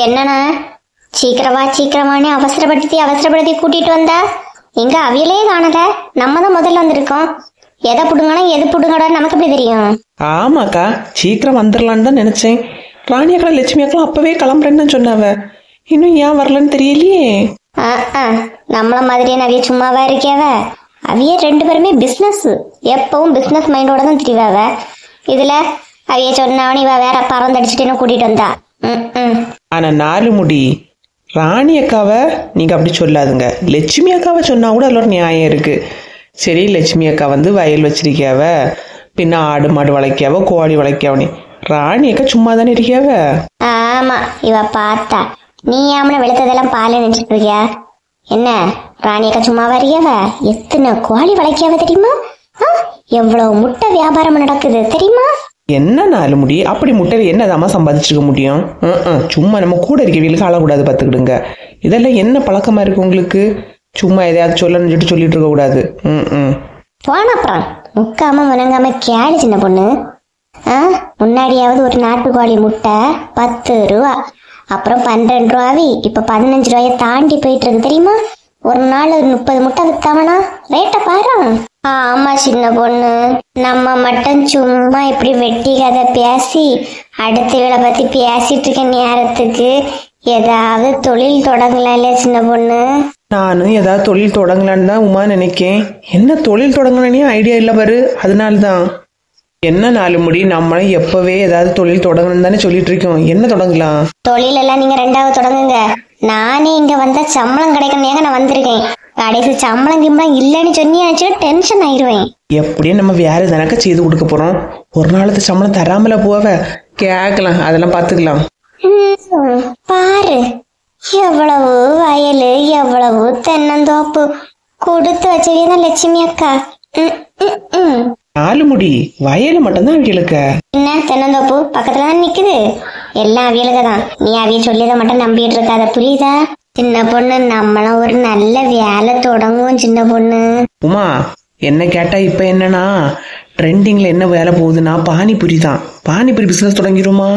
என்னண்ணா சீக்கிரமா சீக்கிரமானே அவசரப்படுத்தி கூட்டிட்டு வந்தா எங்க அவியலே காணல. நம்ம தான் முதல்ல வந்திருக்கோம். எதை புடுங்கனா எது புடுங்கடா நமக்கு எப்படி தெரியும்? ஆமாக்கா, சீக்கிரம் வந்துடலான்னு தான் நினைச்சேன். ராணி அக்கா லட்சுமி அக்கா அப்பவே கிளம்புறேன்னு சொன்னாவ. இன்னும் ஏன் வரலன்னு தெரியலையே. நம்மள மாதிரியே அவிய சும்மாவா இருக்கியாவ? அவிய 2 பேருமே பிசினஸ், எப்பவும் பிசினஸ் மைண்டோட தான் திரிவாவ. இதுல அவிய சொன்னவனி இவ வேற பறந்தடிச்சுட்டு கூட்டிட்டு வந்தா. ஆனா 4 முடி ராணி அக்காவை நீங்க அப்படி சொல்லாதுங்க. லட்சுமி அக்காவை சொன்னா கூட அதில் ஒரு நியாயம் இருக்கு. சரி, லட்சுமி அக்கா வந்து வயல் வச்சிருக்கியாவ, பின்ன ஆடு மாடு வளைக்காவ, கோழி வளைக்காவனே. ராணி அக்கா சும்மா தானே இருக்கியாவ. ஆமா, இவ பார்த்தா நீ ஆமன வெளுத்ததெல்லாம் பால் நினைச்சிட்டு இருக்கியா? என்ன ராணி அக்கா சும்மாவா இருக்கியாவ? எத்தனை கோழி வளைக்காவ தெரியுமா? எவ்வளவு முட்டை வியாபாரம் நடக்குது தெரியுமா? என்ன 4 முடி அப்படி முட்டையில என்னதாமா சம்பாதிச்சிருக்க முடியும்? சும்மா நம்ம கூட இருக்க வீட்டுக்கு ஆளக்கூடாது, பார்த்துக்கிடுங்க. இதெல்லாம் என்ன பழக்கமா இருக்கு உங்களுக்கு? சும்மா எதையாவது சொல்லணும்னு சொல்லிட்டு இருக்க கூடாது. போன அப்புறம் முக்காம முனங்காம கேளு சின்ன பொண்ணு. முன்னாடியாவது ஒரு நாட்டுக்கோழி முட்டை 10 ரூபா, அப்புறம் 12 ரூபாவி, இப்ப 15 ரூபாய தாண்டி போயிட்டு இருக்கு தெரியுமா? ஒரு நாள் 30 முட்டை வித்தாவனா? ரேட்ட பாரு. ஆமா சின்ன பொண்ணு, நம்ம மட்டும் சும்மா இப்படி வெட்டி கதை பேசி அடுத்த வேலை பத்தி பேசிட்டு இருக்க நேரத்துக்கு ஏதாவது தொழில் தொடங்கலாம் இல்ல சின்ன பொண்ணு? நானும் ஏதாவது தொழில் தொடங்கலான்னு தான் உமா நினைக்கேன். என்ன தொழில் தொடங்கலானே ஐடியா இல்லை பாரு. அதனால்தான். என்ன 4 முடி நம்மளும் எப்பவே ஏதாவது தொழில் தொடங்கணும்னு தானே சொல்லிட்டு இருக்கோம். என்ன தொடங்கலாம்? தொழில் எல்லாம் நீங்க 2வது தொடங்குங்க. நானே இங்க வந்தா சம்பளம் கிடைக்கணும் நான் வந்திருக்கேன். கடைசி சம்பளம் கிம்பளம் இல்லைன்னு சொன்னியாச்சு டென்ஷன் ஆயிடுவேன். எப்படியும் நம்ம வேற எதனாக்கா செய்து கொடுக்க போறோம். ஒரு நாளுக்கு சம்பளம் தராமல போவ கேட்கலாம், அதெல்லாம் பாத்துக்கலாம். பாரு, எவ்வளவு வயலு, எவ்வளவு தென்னந்தோப்பு கொடுத்து வச்சவியதான் லட்சுமி அக்கா. 4 முடி வயலு மட்டும்தான் அவியலுக்க. என்ன தென்னந்தோப்பு பக்கத்துலதான் நிக்குது. எல்லாம் அவியலுக்கு தான். நீ அவிய சொல்லியதை மட்டும் நம்பிட்டு இருக்காத, புரியுதா? சின்ன பொண்ணு, நம்மளும் ஒரு நல்ல வேலை தொடங்குவோம் சின்ன பொண்ணு. உமா என்ன கேட்டா இப்ப என்னன்னா ட்ரெண்டிங்ல என்ன வேலை போகுதுன்னா பானிபூரி தான். பானிபூரி பிசினஸ் தொடங்கிருமா?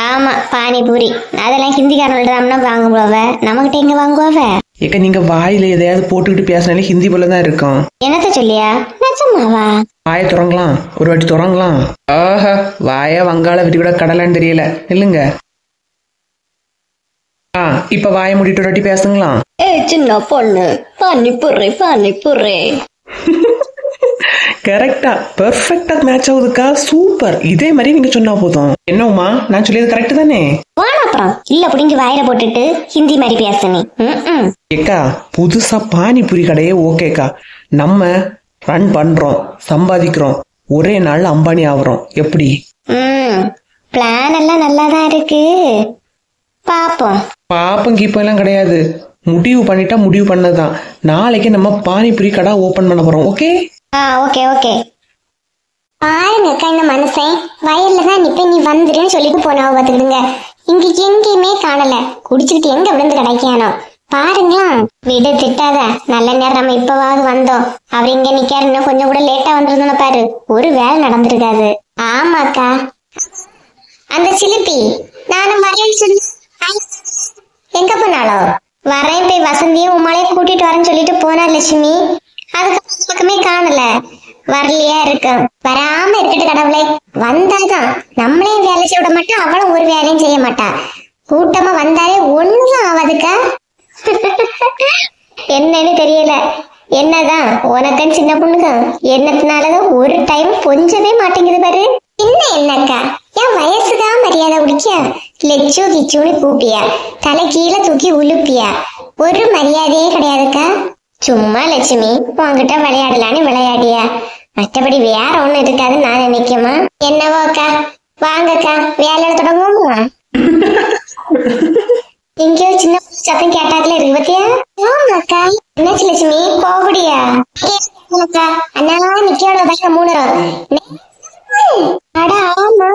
ஆமா, பானிபூரி. அதெல்லாம் ஹிந்திக்காரன்ல வாங்குவாவ, நம்மகிட்ட எங்க வாங்குவாவ? ஏக்க நீங்க வாயில எதையாவது போட்டுக்கிட்டு பேசினாலே ஹிந்தி போலதான் இருக்கும். என்னத்த சொல்லியா? நிஜமாவா? வாயை தொடங்கலாம், ஒரு வாட்டி தொடங்கலாம். ஆஹா, வாயா வங்காள விரிகுடா கடலான்னு தெரியல. இல்லைங்க. இப்ப வாயை மூடிட்டு ஒரு வாட்டி பேசுங்களாம். சின்ன பொண்ணு, பானிபூரி. கரெக்டா, பெர்ஃபெக்ட்டா மேட்ச் ஆகுதுக்கா. சூப்பர். இதே மாதிரி நீங்க சொன்னா போதும். என்ன உமா, நான் சொல்லியது கரெக்ட் தானே? அப்புறம் இல்ல புடிங்க வாயில போட்டுட்டு ஹிந்தி மாதிரி பேசுனே. ஏக்கா, புதுசா பானிபூரி கடையே ஓகேக்கா. நம்ம ரன் பண்றோம், சம்பாதிக்கிறோம், ஒரே நாள் அம்பானி ஆகுறோம். எப்படி? பிளான் எல்லாம் நல்லாதான் இருக்கு. பாப்பம் கீப்பம் எல்லாம் கிடையாது. முடிவு பண்ணிட்டா முடிவு பண்ணதான். நாளைக்கு நம்ம பானிபூரி கடை ஓபன் பண்ண போறோம். Okay okay. பாருங்கக்கா, இந்த மனுஷன் வயல்ல தான் நிப்ப நீ வந்துருன்னு சொல்லிட்டு போனா பாத்துக்கிடுங்க. இங்க எங்கேயுமே காணல. குடிச்சுக்கிட்டு எங்க விழுந்து கிடைக்கானோ பாருங்களா. விட திட்டாத, நல்ல நேரம் நம்ம இப்பவாவது வந்தோம். அவர் இங்க நிக்காரு, இன்னும் கொஞ்சம் கூட லேட்டா வந்துருந்தோன்னு பாரு, ஒரு வேலை நடந்திருக்காது. ஆமாக்கா, அந்த சிலிப்பி நானும் வரேன்னு சொல்லி எங்க போனாலோ? வரேன், போய் வசந்தியும் உமாலையும் கூட்டிட்டு வரேன்னு சொல்லிட்டு போனா லட்சுமி. அதுக்கு பக்கமே காணல. வரலையா இருக்கும். வராம இருக்கட்டு கடவுளே. வந்தாதான் நம்மளையும் வேலை செய்ய விட மாட்டா, அவளும் ஒரு வேலையும் செய்ய மாட்டா. கூட்டமா வந்தாலே ஒண்ணும் ஆகாதுக்கா. என்னன்னு தெரியல. என்னதான் உனக்குன்னு சின்ன பொண்ணுக்கா என்னத்தினாலதான் ஒரு டைம் கொஞ்சவே மாட்டேங்குது பாரு. என்னக்கா, என் வயசுதான் மரியாதை குடிக்கியா? லெச்சு கிச்சுன்னு கூப்பியா, தலை கீழே தூக்கி உழுப்பியா, ஒரு மரியாதையே கிடையாதுக்கா. சும்மா லட்சுமி உன்கிட்ட விளையாடலான்னு விளையாடியா, மற்றபடி வேற ஒண்ணு இருக்காதுன்னு நான் நினைக்குமா? என்னவோ அக்கா, வாங்கக்கா வேலையில தொடங்குவோமா? எங்கேயோ சின்ன சத்தம் கேட்டாக்கல இருக்கு பத்தியா? அக்கா என்னாச்சு லட்சுமி, கோபடியா? அண்ணா நிக்கோட பையன 3 அட ஆமா,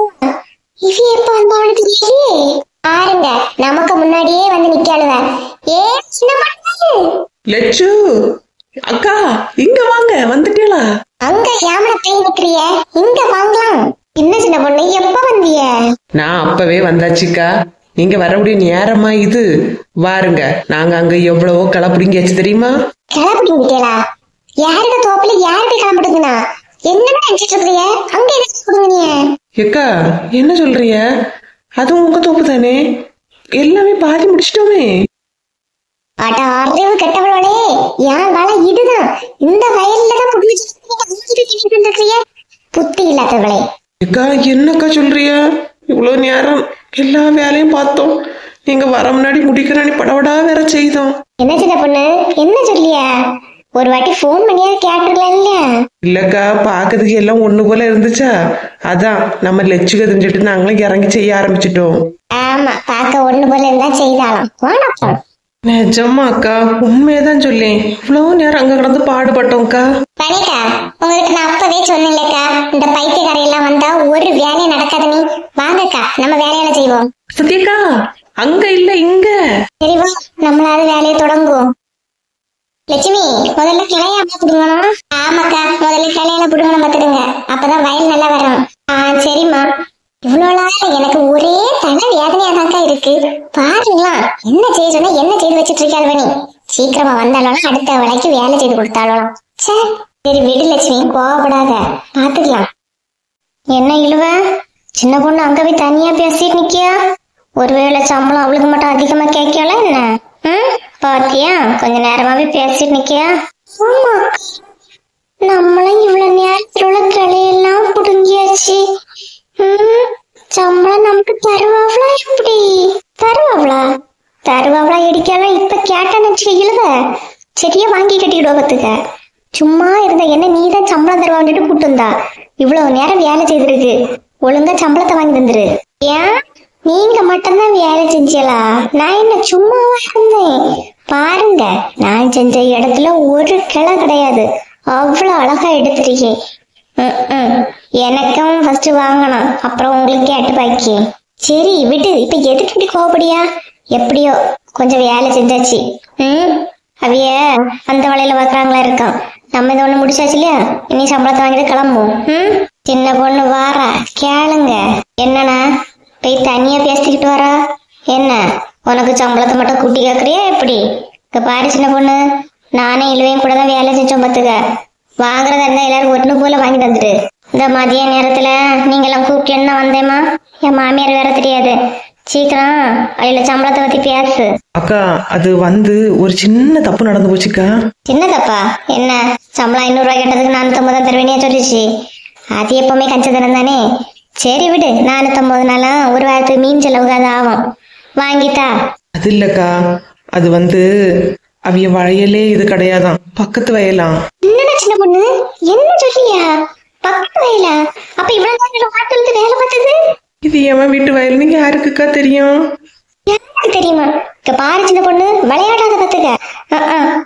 இவ எப்ப வந்தான்னு தெரியலையே. பாருங்க, நமக்கு முன்னாடியே வந்து நிக்காளுவ. ஏ சின்ன பொண்ணு லெச்சு அக்கா, இங்க வாங்க. வந்துட்டீங்களா? அங்க யாமன போய் நிக்கிறிய, இங்க வாங்கலாம். என்ன சின்ன பொண்ணு, எப்ப வந்திய? நான் அப்பவே வந்தாச்சுக்கா. நீங்க வரக்கூடிய நேரமா இது வாருங்க. நாங்க அங்க எவ்வளவோ களை பிடிங்கியாச்சு தெரியுமா? களை பிடிங்கிட்டேலா? யாருக்கு தோப்புல யாருக்கு களை பிடிக்குனா? என்னடா நினைச்சிட்டு இருக்கீங்க? அங்க எதுக்கு கொடுங்க? ஏக்கா என்ன சொல்றிய? அதுவும் உங்க தோப்பு தானே, எல்லாமே பாதி முடிச்சிட்டோமே. அட அறிவு கெட்டவளே, என் வேலை இதுதான். இந்த வயல்ல தான் புடிச்சிட்டு புத்தி இல்லாதவளே. ஏக்கா என்னக்கா சொல்றிய? இவ்வளவு நேரம் எல்லா வேலையும் பார்த்தோம், நீங்க வர முன்னாடி முடிக்கிறானி படவடா வேற செய்தோம். என்ன சின்ன பொண்ணு, என்ன சொல்லியா? ஒரு வாட்டி போன் பண்ணியா கேட்டுருக்கலாம் இல்லையா? இல்லக்கா, பாக்கிறதுக்கு எல்லாம் ஒண்ணு போல இருந்துச்சா, அதான் நம்ம லட்சுக தெரிஞ்சுட்டு நாங்களும் இறங்கி செய்ய ஆரம்பிச்சிட்டோம். ஆமா, பார்க்க ஒண்ணு போல இருந்தா செய்தாலும் வானப்பா. நிஜமா அக்கா, உண்மையதான் சொல்லேன். இவ்வளவு நேரம் அங்க கிடந்து பாடுபட்டோம்க்கா. பனிக்கா, உங்ககிட்ட நான் அப்பவே சொன்னேன்லக்கா, இந்த பைத்தியக்காரையெல்லாம் வந்தா ஒரு வேலையும் நடக்காது. நீ வாங்கக்கா, நம்ம வேலையில செய்வோம். சத்யக்கா அங்க இல்ல இங்க. சரிவா, நம்மளாவது வேலையை தொடங்குவோம். லட்சுமி, முதல்ல கிளையா புடுங்கணும். ஆமாக்கா, முதல்ல கிளையில புடுங்கணும் பாத்துடுங்க, அப்பதான் வயல் நல்லா வரும். சரிம்மா. இவ்வளவு நாள் எனக்கு ஒரே தலை வேதனையாதாக்கா இருக்கு. பாருங்களா, என்ன செய்ய சொன்னா என்ன செய்து வச்சிட்டு இருக்காள் நீ? சீக்கிரமா வந்தாலும் அடுத்த வேலைக்கு வேலை செய்து கொடுத்தாலும். சரி விடு லட்சுமி, கோவப்படாத, பாத்துக்கலாம். என்ன இழுவ, சின்ன பொண்ணு அங்க போய் தனியா பேசிட்டு நிக்கியா? ஒருவேளை சம்பளம் அவளுக்கு மட்டும் அதிகமா கேட்கல என்ன? பாத்தியா, கொஞ்ச நேரமாவே பேசிட்டு நிக்கியா? ஆமா, நம்மளும் இவ்வளவு நேரத்துல உள்ள கிளையெல்லாம் புடுங்கியாச்சு. சம்பளம் நமக்கு தருவாங்களா? எப்படி தருவாங்களா? தருவாங்களா இடிக்கலாம். இப்ப கேட்டான்னு இழுவ சரியா வாங்கி கட்டிக்கிடுவா பத்துக்க. சும்மா இருந்த என்ன நீதான் சம்பளம் தருவான்ட்டு கூட்டுந்தா. இவ்வளவு நேரம் வேலை செய்திருக்கு, ஒழுங்கா சம்பளத்தை வாங்கி தந்துரு. ஏன் நீங்க மட்டும்தான் வேலை செஞ்சலா? நான் என்ன சும்மாவா இருந்தேன்? பாருங்க, நான் செஞ்ச இடத்துல ஒரு கிளை கிடையாது, அவ்வளவு அழகா எடுத்துருக்கேன். எனக்கும் ஃபர்ஸ்ட் வாங்கணும், அப்புறம் உங்களுக்கு கேட்டு பாக்கி. சரி விடு, இப்ப எதுக்கு இப்படி கோவப்படியா? எப்படியோ கொஞ்சம் வேலை செஞ்சாச்சு. அவைய அந்த வேலையில பாக்குறாங்களா இருக்கான். நம்ம இதை ஒண்ணு முடிச்சாச்சு இல்லையா? இனி சம்பளத்தை வாங்கிட்டு கிளம்புவோம். சின்ன பொண்ணு வாரா, கேளுங்க. என்னன்னா போய் தனியா பேசிக்கிட்டு வரா? என்ன உனக்கு சம்பளத்தை மட்டும் கூட்டி கேக்குறியா எப்படி? இங்க பாரு சின்ன பொண்ணு, நானே இழுவையும் கூட தான் வேலை செஞ்சோம் பாத்துக்க. வாங்குறதா இருந்தா எல்லாரும் ஒண்ணு போல வாங்கி தந்துட்டு. இந்த மதிய நேரத்துல நீங்க எல்லாம் கூப்பிட்டு என்ன வந்தேமா? என் மாமியார் வேற தெரியாது. சீக்கிரம் அழில சம்பளத்தை பத்தி பேசு. அக்கா, அது ஒரு சின்ன தப்பு நடந்து போச்சுக்கா. சின்ன தப்பா? என்ன, சம்பளம் 500 ரூபாய் கேட்டதுக்கு 450 தான் தருவேனியா சொல்லிச்சு? அது எப்பவுமே கஞ்சதனம் தானே. சரி விடு, 450 நாளும் ஒரு வாரத்துக்கு மீன் செலவுக்கு அது ஆகும், வாங்கித்தா. அது இல்லக்கா, அது அவிய வயலே இது கிடையாதான், பக்கத்து வயலாம். என்னடா சின்ன பொண்ணு, என்ன சொல்லியா? பக்கத்து வயலா? அப்ப இவ்வளவு நேரம் ஹோட்டலுக்கு வேலை பார்த்தது? இது எவன் வீட்டு வயல்னு யாருக்குக்கா தெரியும்? எனக்கு தெரியுமா? இங்க பாரு சின்ன பொண்ணு, விளையாடாத பத்துக்க.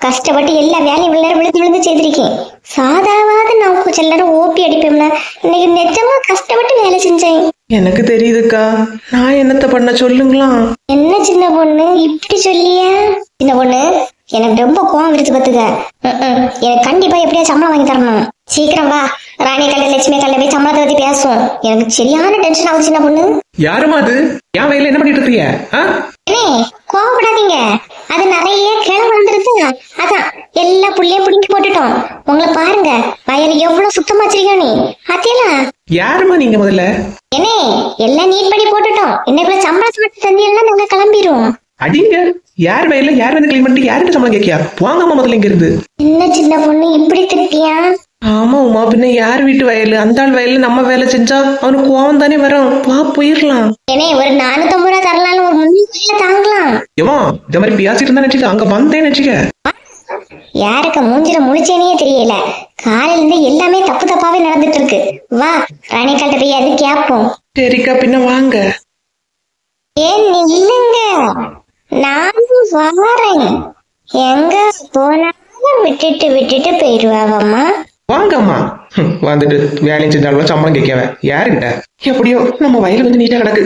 கஷ்டப்பட்டு எல்லா வேலையும் விளையாட விழுந்து விழுந்து செய்திருக்கேன். சாதாவாத நான் கொஞ்சம் நேரம் ஓப்பி அடிப்பேன்ல, இன்னைக்கு நிஜமா கஷ்டப்பட்டு வேலை செஞ்சேன். எனக்கு தெரியுதுக்கா, நான் என்னத்த பண்ண சொல்லுங்களா? என்ன சின்ன பொண்ணு இப்படி சொல்லியா? சின்ன பொண்ணு, எனக்கு ரொம்ப கோவம் விடுத்து பத்துக்க. எனக்கு கண்டிப்பா எப்படியா சம்பளம் வாங்கி தரணும். சீக்கிரம் வா, ராணி கல்ல லட்சுமி கல்ல போய் சம்பளத்தை பத்தி பேசுவோம். எனக்கு சரியான டென்ஷன் ஆகுது சின்ன பொண்ணு. யாருமா அது? என் வயல என்ன பண்ணிட்டு இருக்கீங்க? கோவப்படாதீங்க, அது நிறைய கிளை வந்துருது, அதான் எல்லா புள்ளையும் புடிங்கி போட்டுட்டோம். உங்களை பாருங்க, வயல் எவ்வளவு சுத்தமா வச்சிருக்கோம். நீ அத்தியலாம் யாருமா நீங்க? முதல்ல என்னே எல்லாம் நீட் பண்ணி போட்டுட்டோம். இன்னைக்குள்ள சம்பளத்தை மட்டும் தந்தியெல்லாம் நாங்க கிளம்பிடுவோம். அடிங்க, யார் வயல்ல யார் கிளீன் பண்ணிட்டு யார்கிட்ட சம்பளம் கேட்கியா? வாங்கம்மா முதல்ல இங்க இருந்து. என்ன சின்ன பொண்ணு இப்படி திட்டியா? ஆமா உமா, பின்ன யார் வீட்டு வயலு? அந்த ஆள் வயல்ல நம்ம வேலை செஞ்சா அவனுக்கு கோவம் தானே வரும். வா போயிடலாம். ஏனே ஒரு 450 ரூபா தரலாம், ஒரு 300 தாங்கலாம். ஏமா இந்த மாதிரி பேசிட்டு இருந்தா நினைச்சுக்க, அங்க வந்தேன்னு நினைச்சுக்க. யாருக்கு மூஞ்சில முழிச்சேனே தெரியல. காலையில இருந்து எல்லாமே தப்பு தப்பாவே நடந்துட்டு இருக்கு. வா ராணி கல்ட்ட போய் அது கேப்போம். சரிக்கா, பின்ன வாங்க. ஏன் இல்லங்க, நானும் வாரேன். எங்க போனாலும் விட்டுட்டு விட்டுட்டு போயிடுவாவம்மா. வாங்கம்மா, வந்துட்டு வேலையும் செஞ்சாலும் சம்பளம் கேட்கவ யாருக்கிட்ட? எப்படியோ நம்ம வயல் நீட்டா கிடக்கு.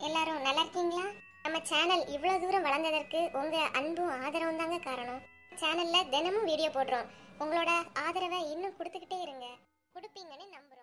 எல்லாரும் நல்லா இருக்கீங்களா? நம்ம சேனல் இவ்வளவு தூரம் வளர்ந்ததற்கு உங்க அன்பும் ஆதரவும் தாங்க காரணம். சேனல்ல தினமும் வீடியோ போடுறோம். உங்களோட ஆதரவை இன்னும் கொடுத்துக்கிட்டே இருங்க. கொடுப்பீங்கன்னு நம்புறோம்.